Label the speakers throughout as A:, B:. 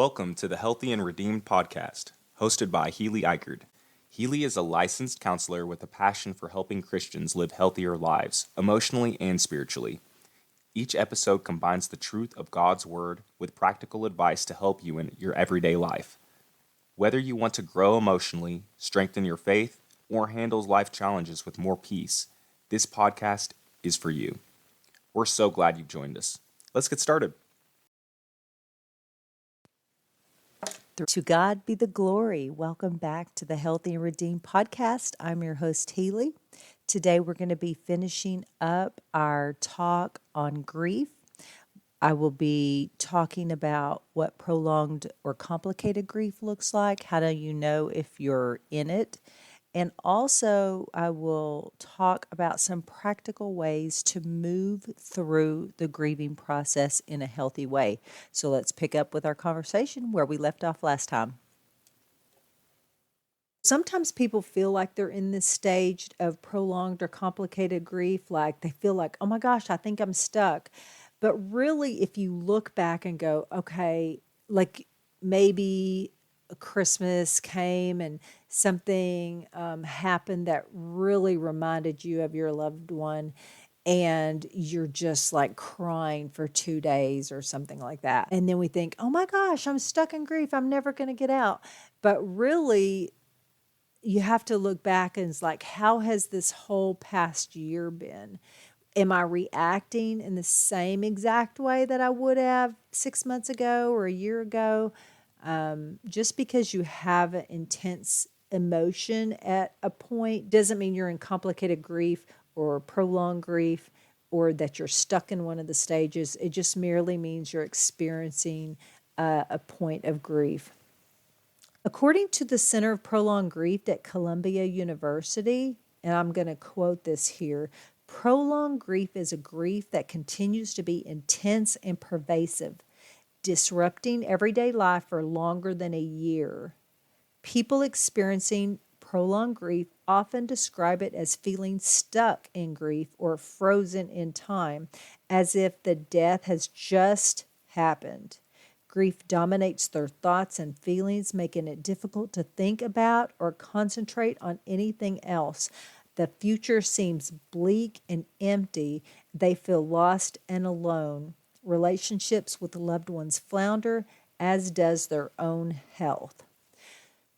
A: Welcome to the Healthy and Redeemed podcast, hosted by Healy Eichert. Healy is a licensed counselor with a passion for helping Christians live healthier lives, emotionally and spiritually. Each episode combines the truth of God's Word with practical advice to help you in your everyday life. Whether you want to grow emotionally, strengthen your faith, or handle life challenges with more peace, this podcast is for you. We're so glad you've joined us. Let's get started.
B: To God be the glory. Welcome back to the Healthy and Redeemed podcast. I'm your host, Healy. Today we're going to be finishing up our talk on grief. I will be talking about what prolonged or complicated grief looks like. How do you know if you're in it? And also, I will talk about some practical ways to move through the grieving process in a healthy way. So let's pick up with our conversation where we left off last time. Sometimes people feel like they're in this stage of prolonged or complicated grief, like they feel like, oh my gosh, I think I'm stuck. But really, if you look back and go, okay, like maybe Christmas came and something happened that really reminded you of your loved one, and you're just like crying for 2 days or something like that. And then we think, oh my gosh, I'm stuck in grief. I'm never going to get out. But really, you have to look back and it's like, how has this whole past year been? Am I reacting in the same exact way that I would have 6 months ago or a year ago? Just because you have an intense emotion at a point doesn't mean you're in complicated grief or prolonged grief or that you're stuck in one of the stages. It just merely means you're experiencing a point of grief. According to the Center of Prolonged Grief at Columbia University, and I'm going to quote this here, prolonged grief is a grief that continues to be intense and pervasive, disrupting everyday life for longer than a year. People experiencing prolonged grief often describe it as feeling stuck in grief or frozen in time, as if the death has just happened. Grief dominates their thoughts and feelings, making it difficult to think about or concentrate on anything else. The future seems bleak and empty. They feel lost and alone. Relationships with loved ones flounder, as does their own health.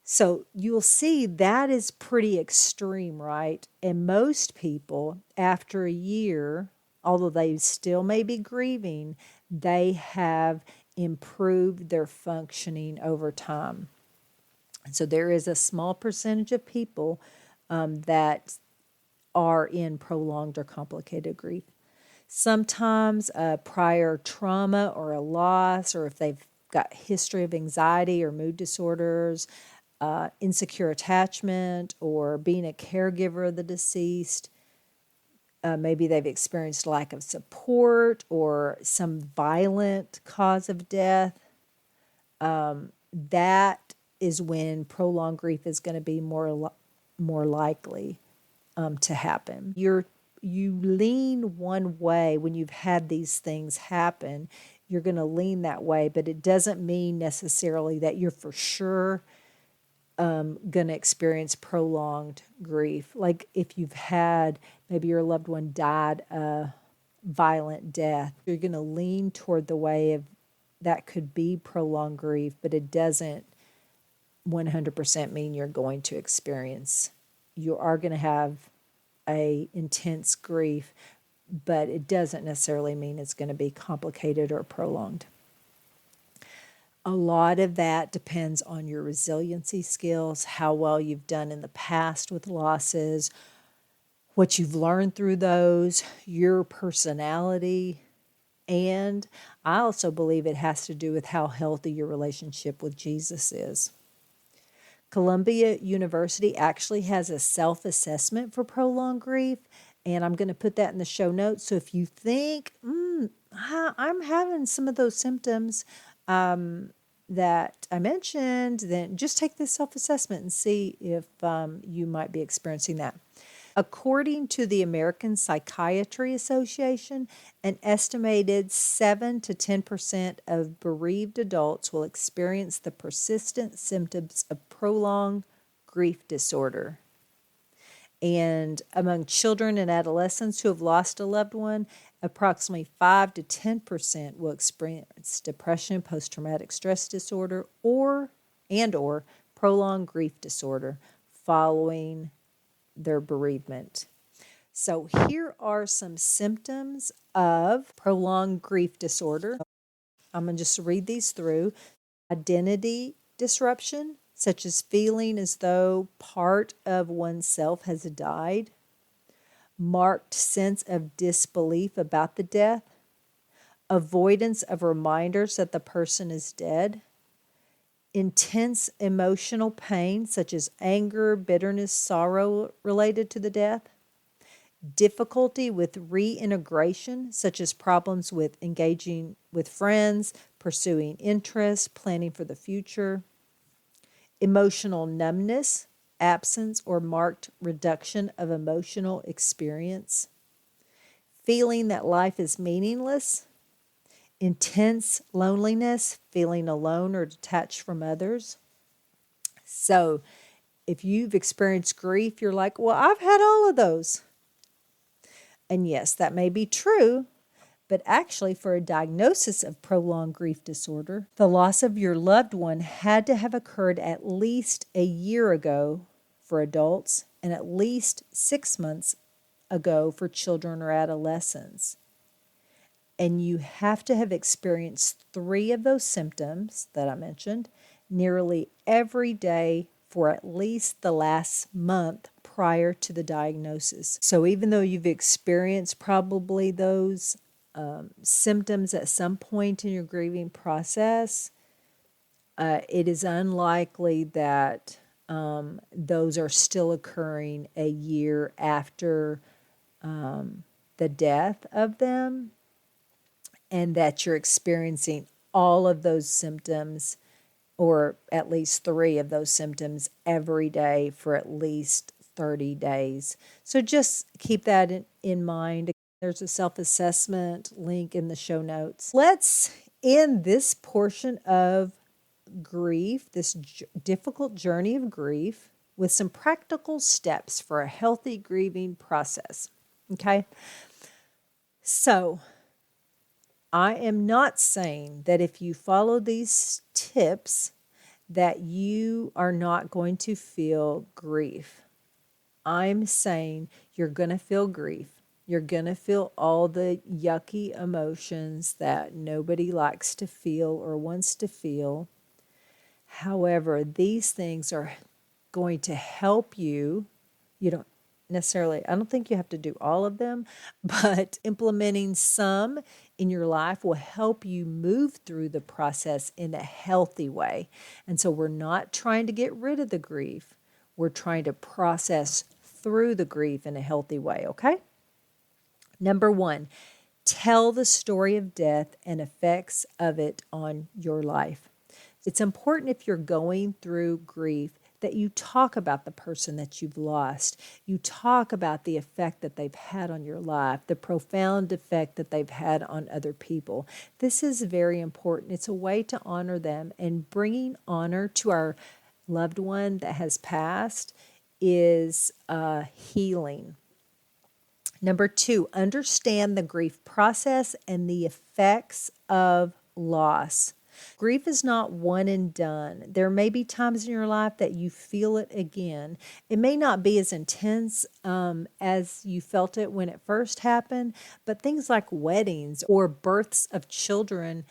B: So you'll see that is pretty extreme, right? And most people, after a year, although they still may be grieving, they have improved their functioning over time. So there is a small percentage of people that are in prolonged or complicated grief. Sometimes prior trauma or a loss, or if they've got history of anxiety or mood disorders, insecure attachment, or being a caregiver of the deceased, maybe they've experienced lack of support or some violent cause of death. That is when prolonged grief is going to be more likely to happen. You lean one way when you've had these things happen. You're going to lean that way, but it doesn't mean necessarily that you're for sure going to experience prolonged grief. Like if you've had, maybe your loved one died a violent death, you're going to lean toward the way of that could be prolonged grief, but it doesn't 100% mean you're going to experience. You are going to have a intense grief, but it doesn't necessarily mean it's going to be complicated or prolonged. A lot of that depends on your resiliency skills, how well you've done in the past with losses, what you've learned through those, your personality, and I also believe it has to do with how healthy your relationship with Jesus is. Columbia University actually has a self-assessment for prolonged grief, and I'm going to put that in the show notes. So if you think, I'm having some of those symptoms that I mentioned, then just take this self-assessment and see if you might be experiencing that. According to the American Psychiatry Association, an estimated 7 to 10% of bereaved adults will experience the persistent symptoms of prolonged grief disorder. And among children and adolescents who have lost a loved one, approximately 5 to 10% will experience depression, post-traumatic stress disorder, or prolonged grief disorder following their bereavement. So here are some symptoms of prolonged grief disorder. I'm going to just read these through. Identity disruption, such as feeling as though part of oneself has died. Marked sense of disbelief about the death. Avoidance of reminders that the person is dead. Intense emotional pain, such as anger, bitterness, sorrow related to the death. Difficulty with reintegration, such as problems with engaging with friends, pursuing interests, planning for the future. Emotional numbness, absence or marked reduction of emotional experience. Feeling that life is meaningless. Intense loneliness, feeling alone or detached from others. So, if you've experienced grief, you're like, well, I've had all of those. And yes, that may be true, but actually, for a diagnosis of prolonged grief disorder, the loss of your loved one had to have occurred at least a year ago for adults and at least 6 months ago for children or adolescents. And you have to have experienced 3 of those symptoms that I mentioned nearly every day for at least the last month prior to the diagnosis. So even though you've experienced probably those symptoms at some point in your grieving process, it is unlikely that those are still occurring a year after the death of them, and that you're experiencing all of those symptoms, or at least 3 of those symptoms every day for at least 30 days. So just keep that in mind. There's a self-assessment link in the show notes. Let's end this portion of grief, this difficult journey of grief, with some practical steps for a healthy grieving process. Okay? So, I am not saying that if you follow these tips that you are not going to feel grief. I'm saying you're going to feel grief. You're going to feel all the yucky emotions that nobody likes to feel or wants to feel. However, these things are going to help you. You don't necessarily, I don't think you have to do all of them, but implementing some in your life will help you move through the process in a healthy way. And so we're not trying to get rid of the grief. We're trying to process through the grief in a healthy way, okay? Number 1, tell the story of death and effects of it on your life. It's important if you're going through grief that you talk about the person that you've lost. You talk about the effect that they've had on your life, the profound effect that they've had on other people. This is very important. It's a way to honor them, and bringing honor to our loved one that has passed is healing. Number 2, understand the grief process and the effects of loss. Grief is not one and done. There may be times in your life that you feel it again. It may not be as intense as you felt it when it first happened, but things like weddings or births of children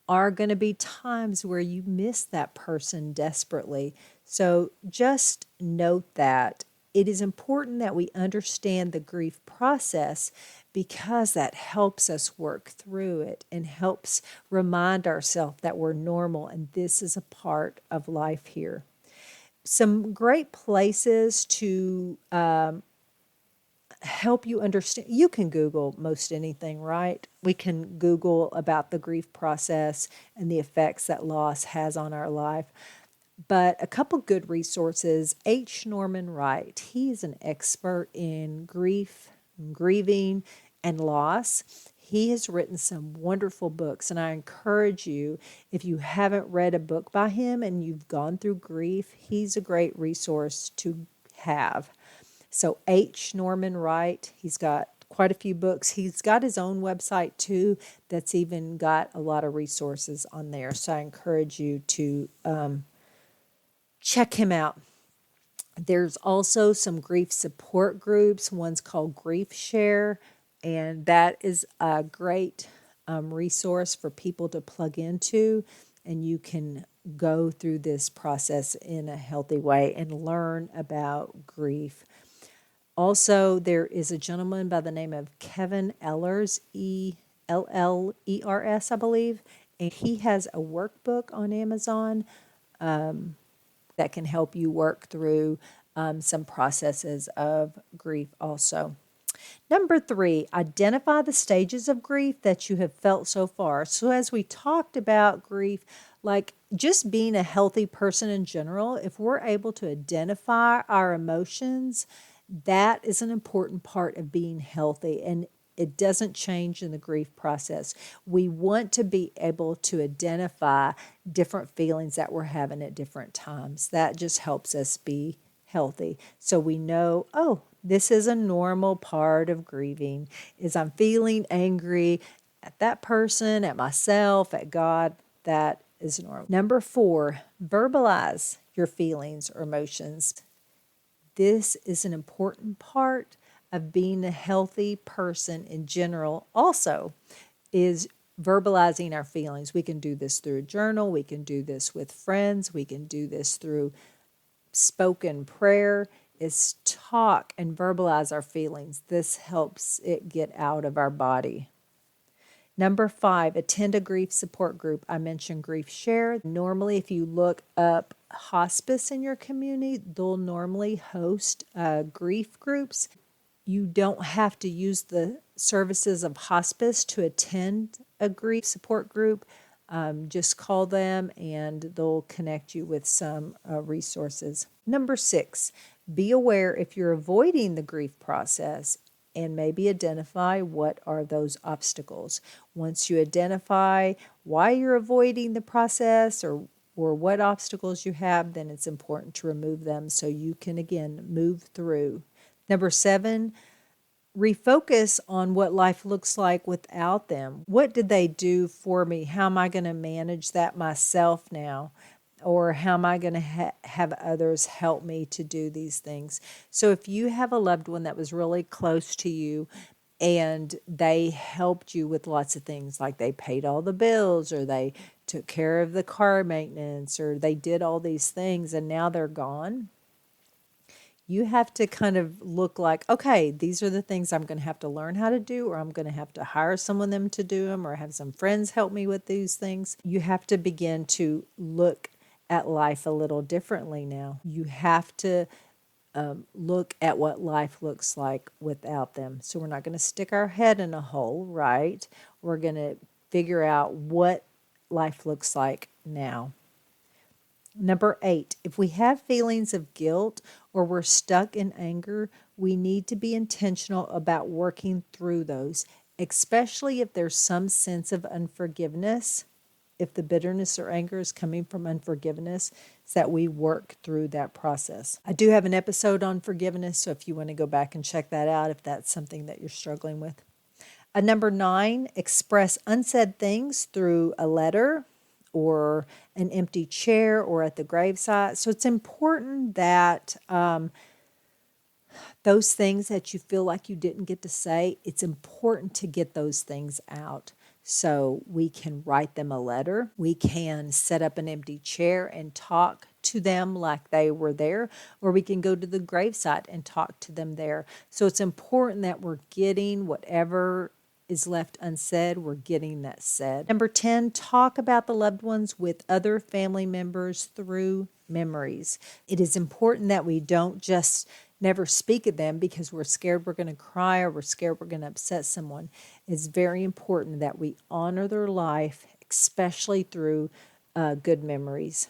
B: are going to be times where you miss that person desperately. So just note that. It is important that we understand the grief process because that helps us work through it and helps remind ourselves that we're normal and this is a part of life here. Some great places to help you understand. You can Google most anything, right? We can Google about the grief process and the effects that loss has on our life. But a couple good resources. H. Norman Wright, he's an expert in grief, grieving, and loss. He has written some wonderful books, and I encourage you, if you haven't read a book by him and you've gone through grief, he's a great resource to have. So H. Norman Wright, he's got quite a few books. He's got his own website too that's even got a lot of resources on there. So I encourage you to check him out. There's also some grief support groups. One's called Grief Share, and that is a great resource for people to plug into, and you can go through this process in a healthy way and learn about grief. Also, there is a gentleman by the name of Kevin Ellers, Ellers, I believe, and he has a workbook on Amazon that can help you work through some processes of grief also. Number 3, identify the stages of grief that you have felt so far. So as we talked about grief, like just being a healthy person in general, if we're able to identify our emotions, that is an important part of being healthy, and it doesn't change in the grief process. We want to be able to identify different feelings that we're having at different times. That just helps us be healthy. So we know, oh, this is a normal part of grieving, is I'm feeling angry at that person, at myself, at God. That is normal. Number 4, verbalize your feelings or emotions. This is an important part of being a healthy person in general. Also, is verbalizing our feelings. We can do this through a journal. We can do this with friends. We can do this through spoken prayer. Is talk and verbalize our feelings. This helps it get out of our body. Number 5, attend a grief support group. I mentioned Grief Share. Normally, if you look up hospice in your community, they'll normally host grief groups. You don't have to use the services of hospice to attend a grief support group. Just call them and they'll connect you with some resources. Number 6, be aware if you're avoiding the grief process and maybe identify what are those obstacles. Once you identify why you're avoiding the process or what obstacles you have, then it's important to remove them so you can, again, move through. Number 7, refocus on what life looks like without them. What did they do for me? How am I going to manage that myself now? Or how am I going to have others help me to do these things? So if you have a loved one that was really close to you and they helped you with lots of things, like they paid all the bills or they took care of the car maintenance or they did all these things and now they're gone, you have to kind of look like, okay, these are the things I'm going to have to learn how to do, or I'm going to have to hire someone them to do them, or have some friends help me with these things. You have to begin to look at life a little differently now. You have to look at what life looks like without them. So we're not going to stick our head in a hole, right? We're going to figure out what life looks like now. Number 8, if we have feelings of guilt or we're stuck in anger, we need to be intentional about working through those, especially if there's some sense of unforgiveness. If the bitterness or anger is coming from unforgiveness, it's that we work through that process. I do have an episode on forgiveness, so if you want to go back and check that out, if that's something that you're struggling with. Number 9, express unsaid things through a letter or an empty chair or at the gravesite. So it's important that those things that you feel like you didn't get to say, it's important to get those things out. So we can write them a letter. We can set up an empty chair and talk to them like they were there, or we can go to the gravesite and talk to them there. So it's important that we're getting whatever is left unsaid, we're getting that said. Number 10, talk about the loved ones with other family members through memories. It is important that we don't just never speak of them because we're scared we're going to cry or we're scared we're going to upset someone. It's very important that we honor their life, especially through good memories.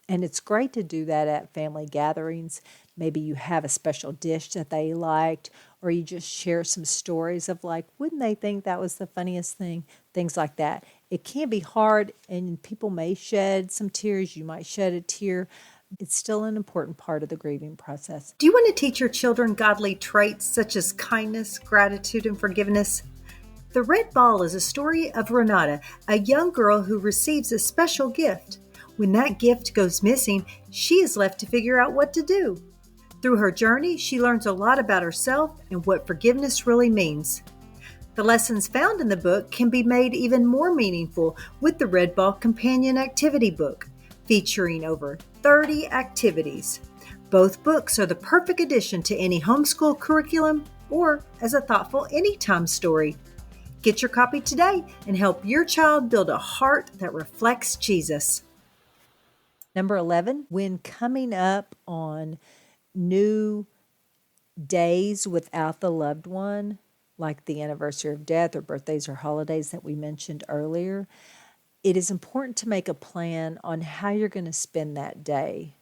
B: And it's great to do that at family gatherings. Maybe you have a special dish that they liked, or you just share some stories of like, wouldn't they think that was the funniest thing? Things like that. It can be hard, and people may shed some tears. You might shed a tear. It's still an important part of the grieving process.
C: Do you want to teach your children godly traits such as kindness, gratitude, and forgiveness? The Red Ball is a story of Renata, a young girl who receives a special gift. When that gift goes missing, she is left to figure out what to do. Through her journey, she learns a lot about herself and what forgiveness really means. The lessons found in the book can be made even more meaningful with the Red Ball Companion Activity Book, featuring over 30 activities. Both books are the perfect addition to any homeschool curriculum or as a thoughtful anytime story. Get your copy today and help your child build a heart that reflects Jesus.
B: Number 11, when coming up on new days without the loved one, like the anniversary of death or birthdays or holidays that we mentioned earlier, it is important to make a plan on how you're going to spend that day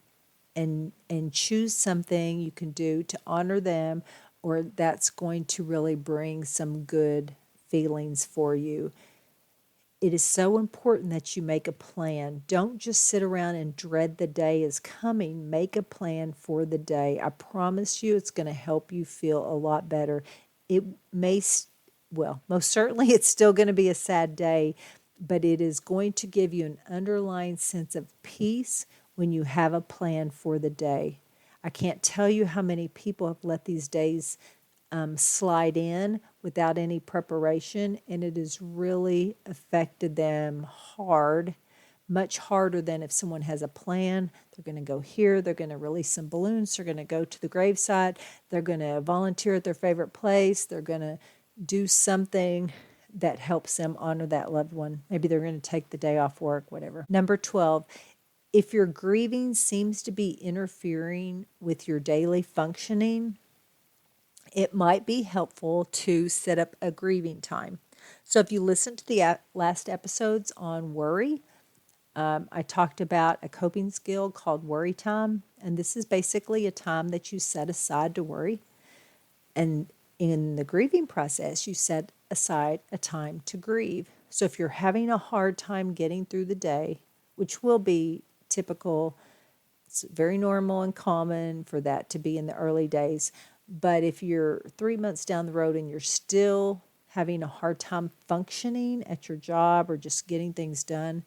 B: and choose something you can do to honor them, or that's going to really bring some good feelings for you. It is so important that you make a plan. Don't just sit around and dread the day is coming. Make a plan for the day. I promise you it's going to help you feel a lot better. It may, most certainly it's still going to be a sad day, but it is going to give you an underlying sense of peace when you have a plan for the day. I can't tell you how many people have let these days slide in without any preparation, and it has really affected them hard, much harder than if someone has a plan. They're going to go here, they're going to release some balloons, they're going to go to the gravesite, they're going to volunteer at their favorite place, they're going to do something that helps them honor that loved one. Maybe they're going to take the day off work, whatever. Number 12, if your grieving seems to be interfering with your daily functioning, it might be helpful to set up a grieving time. So if you listen to the last episodes on worry, I talked about a coping skill called worry time. And this is basically a time that you set aside to worry. And in the grieving process, you set aside a time to grieve. So if you're having a hard time getting through the day, which will be typical, it's very normal and common for that to be in the early days. But if you're 3 months down the road and you're still having a hard time functioning at your job or just getting things done,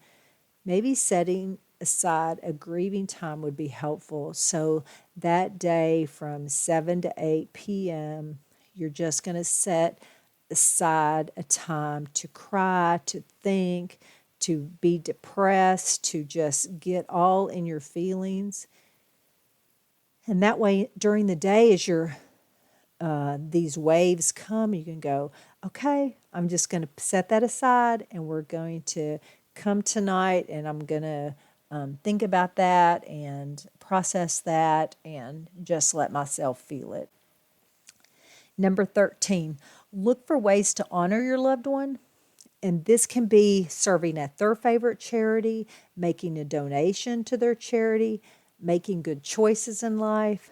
B: maybe setting aside a grieving time would be helpful. So that day from 7 to 8 p.m., you're just going to set aside a time to cry, to think, to be depressed, to just get all in your feelings. And that way, during the day, as these waves come, you can go, okay, I'm just going to set that aside, and we're going to come tonight, and I'm going to think about that and process that and just let myself feel it. Number 13, look for ways to honor your loved one. And this can be serving at their favorite charity, making a donation to their charity, making good choices in life,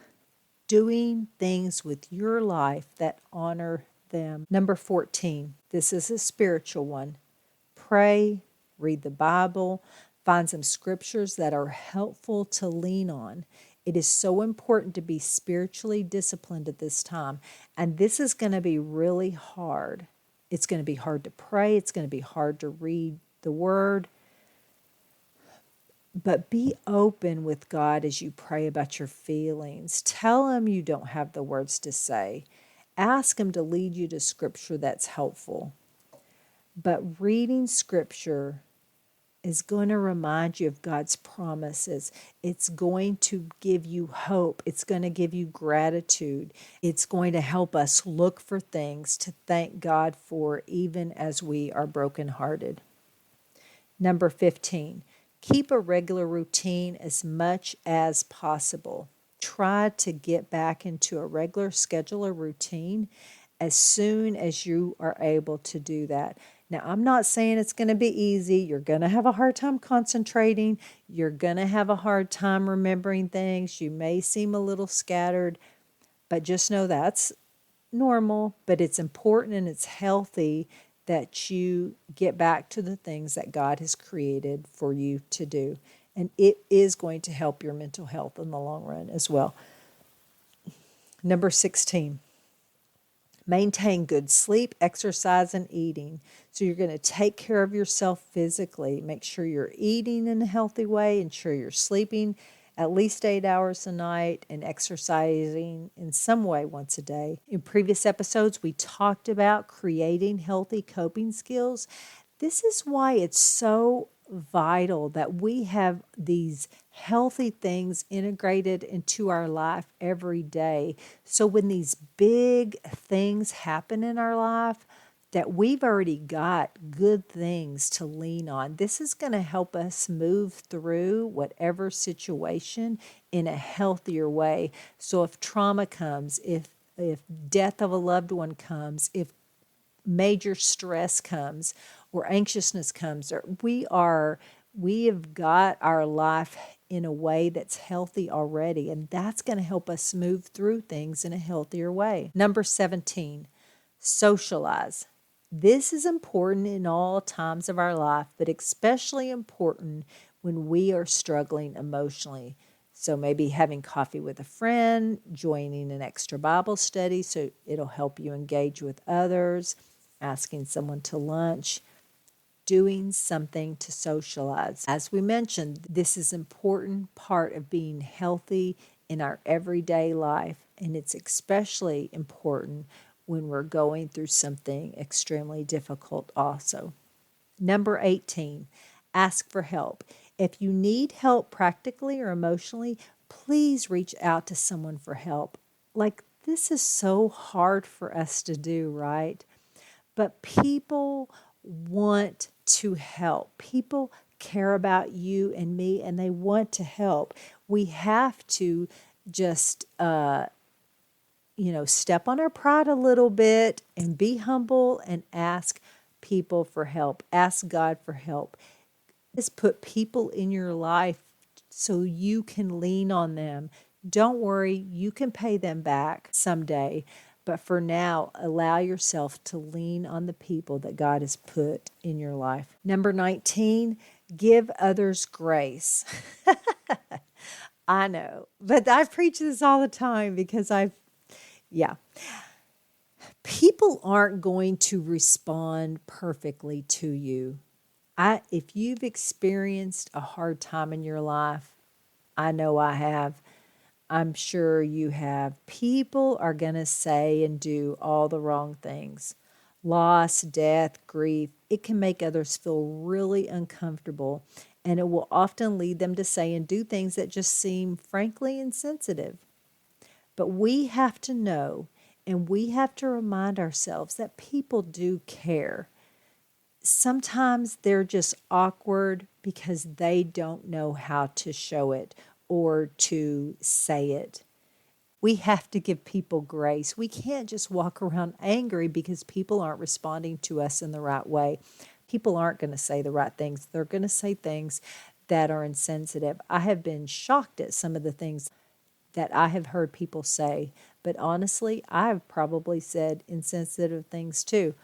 B: doing things with your life that honor them. Number 14, this is a spiritual one. Pray, read the Bible, find some scriptures that are helpful to lean on. It is so important to be spiritually disciplined at this time. And this is going to be really hard. It's going to be hard to pray. It's going to be hard to read the Word. But be open with God as you pray about your feelings. Tell Him you don't have the words to say. Ask Him to lead you to Scripture that's helpful. But reading Scripture is going to remind you of God's promises. It's going to give you hope. It's going to give you gratitude. It's going to help us look for things to thank God for, even as we are brokenhearted. Number 15, keep a regular routine as much as possible. Try to get back into a regular schedule or routine as soon as you are able to do that. Now, I'm not saying it's going to be easy. You're going to have a hard time concentrating. You're going to have a hard time remembering things. You may seem a little scattered, but just know that's normal, but it's important and it's healthy that you get back to the things that God has created for you to do. And it is going to help your mental health in the long run as well. Number 16, maintain good sleep, exercise, and eating. So you're going to take care of yourself physically. Make sure you're eating in a healthy way, ensure you're sleeping at least 8 hours a night, and exercising in some way once a day. In previous episodes, we talked about creating healthy coping skills. This is why it's so vital that we have these healthy things integrated into our life every day. So when these big things happen in our life, that we've already got good things to lean on. This is going to help us move through whatever situation in a healthier way. So if trauma comes, if death of a loved one comes, if major stress comes or anxiousness comes, or we have got our life in a way that's healthy already, and that's going to help us move through things in a healthier way. Number 17, socialize. This is important in all times of our life, but especially important when we are struggling emotionally. So maybe having coffee with a friend, joining an extra Bible study so it'll help you engage with others, asking someone to lunch, doing something to socialize. As we mentioned, this is an important part of being healthy in our everyday life, and it's especially important when we're going through something extremely difficult also. Number 18, ask for help. If you need help practically or emotionally, please reach out to someone for help. Like, this is so hard for us to do, right? But people want to help. People care about you and me, and they want to help. We have to just step on our pride a little bit and be humble and ask people for help. Ask God for help. Just put people in your life so you can lean on them. Don't worry, you can pay them back someday. But for now, allow yourself to lean on the people that God has put in your life. Number 19, give others grace. I know, but I preach this all the time because people aren't going to respond perfectly to you. If you've experienced a hard time in your life, I know I have. I'm sure you have. People are going to say and do all the wrong things. Loss, death, grief, it can make others feel really uncomfortable, and it will often lead them to say and do things that just seem frankly insensitive. But we have to know, and we have to remind ourselves that people do care. Sometimes they're just awkward because they don't know how to show it or to say it. We have to give people grace. We can't just walk around angry because people aren't responding to us in the right way. People aren't going to say the right things. They're going to say things that are insensitive. I have been shocked at some of the things that I have heard people say, but honestly, I've probably said insensitive things too.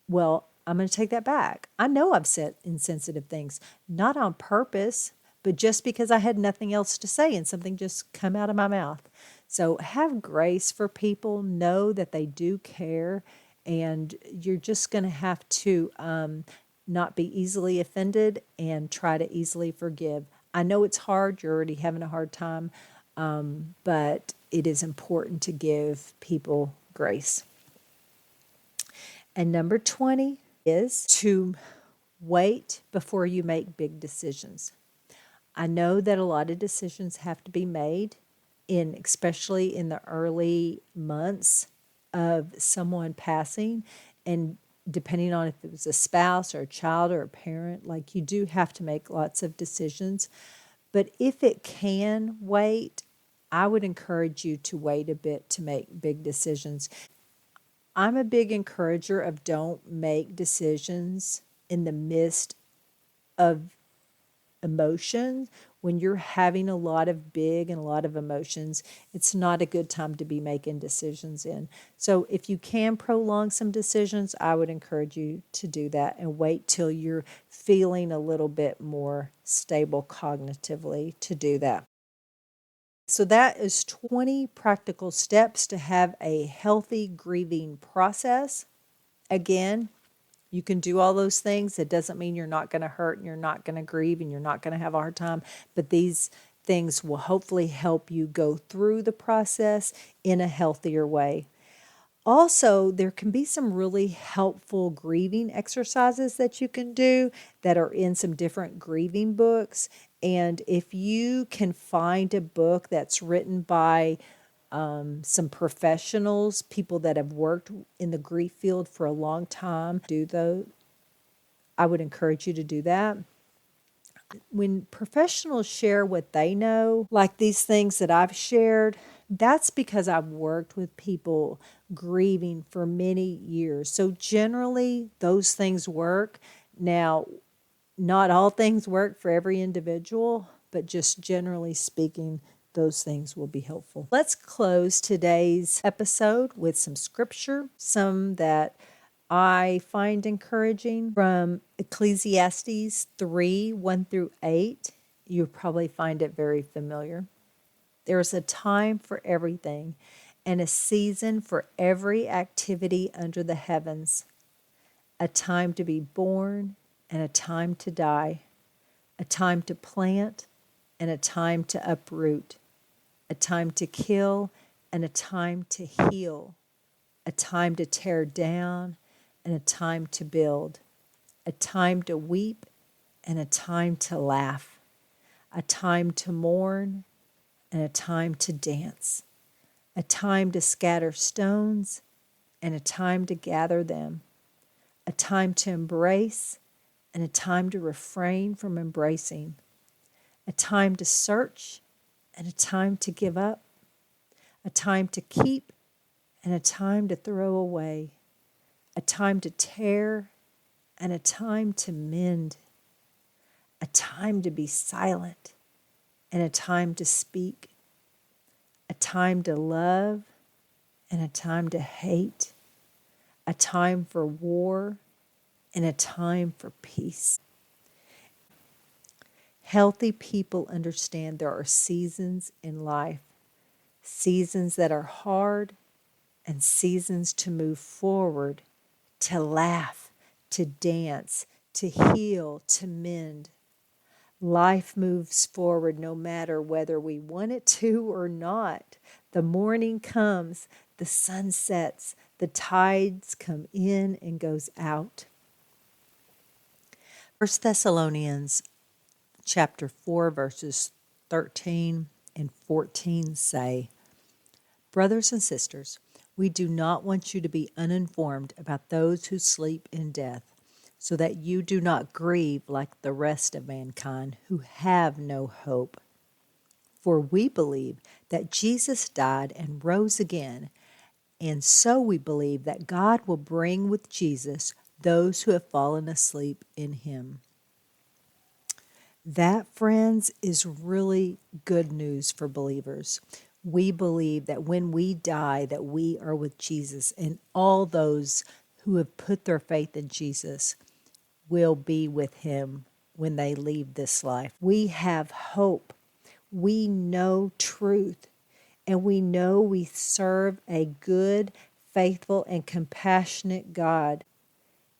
B: Well, I'm going to take that back. I know I've said insensitive things, not on purpose, but just because I had nothing else to say and something just come out of my mouth. So have grace for people. Know that they do care, and you're just going to have to not be easily offended and try to easily forgive. I know it's hard. You're already having a hard time, but it is important to give people grace. And number 20 is to wait before you make big decisions. I know that a lot of decisions have to be made, especially in the early months of someone passing, and depending on if it was a spouse or a child or a parent, like, you do have to make lots of decisions. But if it can wait, I would encourage you to wait a bit to make big decisions. I'm a big encourager of don't make decisions in the midst of emotion. When you're having a lot of big and a lot of emotions, it's not a good time to be making decisions in. So if you can prolong some decisions, I would encourage you to do that and wait till you're feeling a little bit more stable cognitively to do that. So that is 20 practical steps to have a healthy grieving process. Again, you can do all those things. It doesn't mean you're not going to hurt and you're not going to grieve and you're not going to have a hard time, but these things will hopefully help you go through the process in a healthier way. Also, there can be some really helpful grieving exercises that you can do that are in some different grieving books. And if you can find a book that's written by some professionals, people that have worked in the grief field for a long time, I would encourage you to do that. When professionals share what they know, like these things that I've shared, that's because I've worked with people grieving for many years. So generally, those things work. Now, not all things work for every individual, but just generally speaking, those things will be helpful. Let's close today's episode with some scripture, some that I find encouraging from Ecclesiastes 3, 1 through 8. You'll probably find it very familiar. There's a time for everything and a season for every activity under the heavens, a time to be born and a time to die, a time to plant and a time to uproot, a time to kill and a time to heal, a time to tear down and a time to build, a time to weep and a time to laugh, a time to mourn and a time to dance, a time to scatter stones and a time to gather them, a time to embrace and a time to refrain from embracing, a time to search and a time to give up, a time to keep and a time to throw away, a time to tear and a time to mend, a time to be silent and a time to speak, a time to love and a time to hate, a time for war and a time for peace. Healthy people understand there are seasons in life, seasons that are hard and seasons to move forward, to laugh, to dance, to heal, to mend. Life moves forward no matter whether we want it to or not. The morning comes, the sun sets, the tides come in and goes out. 1 Thessalonians chapter 4 verses 13 and 14 say, "Brothers and sisters, we do not want you to be uninformed about those who sleep in death, so that you do not grieve like the rest of mankind who have no hope. For we believe that Jesus died and rose again, and so we believe that God will bring with Jesus those who have fallen asleep in him." That, friends, is really good news for believers. We believe that when we die, that we are with Jesus, and all those who have put their faith in Jesus will be with him when they leave this life. We have hope. We know truth, and we know we serve a good, faithful, and compassionate God.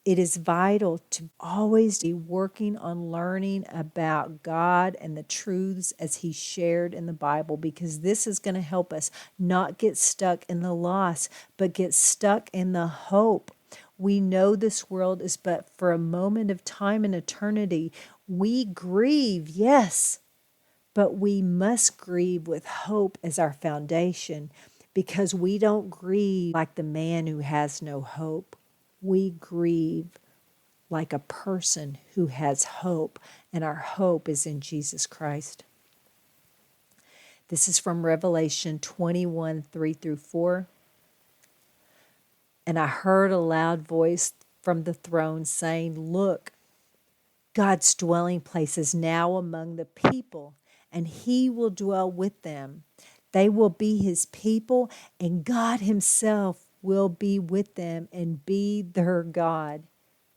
B: It is vital to always be working on learning about God and the truths as he shared in the Bible, because this is going to help us not get stuck in the loss, but get stuck in the hope. We know this world is but for a moment of time in eternity. We grieve, yes, but we must grieve with hope as our foundation, because we don't grieve like the man who has no hope. We grieve like a person who has hope, and our hope is in Jesus Christ. This is from Revelation 21, 3 through 4. And I heard a loud voice from the throne saying, "Look, God's dwelling place is now among the people, and he will dwell with them. They will be his people, and God himself will be with them and be their God.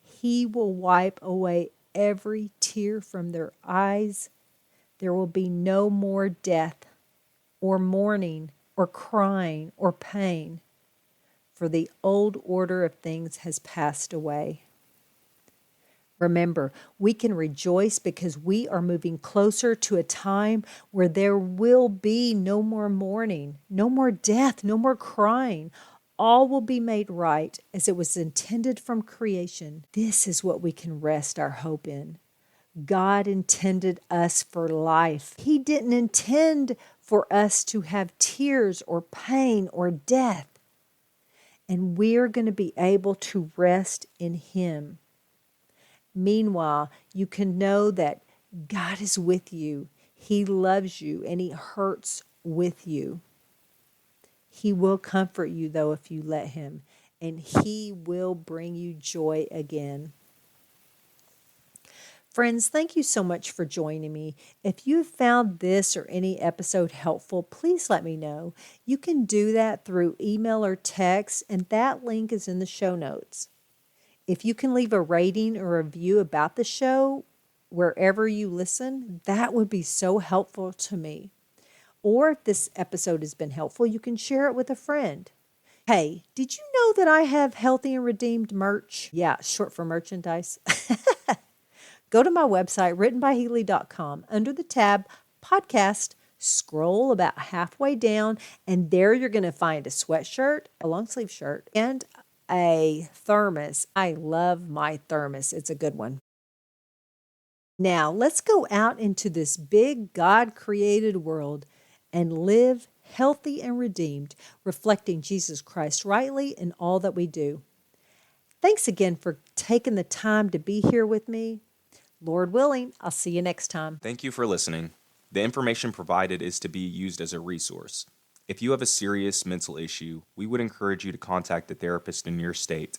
B: He will wipe away every tear from their eyes. There will be no more death, or mourning, or crying, or pain, for the old order of things has passed away." Remember, we can rejoice because we are moving closer to a time where there will be no more mourning, no more death, no more crying. All will be made right as it was intended from creation. This is what we can rest our hope in. God intended us for life. He didn't intend for us to have tears or pain or death. And we're going to be able to rest in him. Meanwhile, you can know that God is with you. He loves you and he hurts with you. He will comfort you, though, if you let him, and he will bring you joy again. Friends, thank you so much for joining me. If you found this or any episode helpful, please let me know. You can do that through email or text, and that link is in the show notes. If you can leave a rating or a review about the show wherever you listen, that would be so helpful to me. Or if this episode has been helpful, you can share it with a friend. Hey, did you know that I have Healthy and Redeemed merch? Yeah, short for merchandise. Go to my website, writtenbyhealy.com. Under the tab Podcast, scroll about halfway down, and there you're going to find a sweatshirt, a long sleeve shirt, and a thermos. I love my thermos. It's a good one. Now, let's go out into this big God-created world and live healthy and redeemed, reflecting Jesus Christ rightly in all that we do. Thanks again for taking the time to be here with me. Lord willing, I'll see you next time.
A: Thank you for listening. The information provided is to be used as a resource. If you have a serious mental issue, we would encourage you to contact a therapist in your state.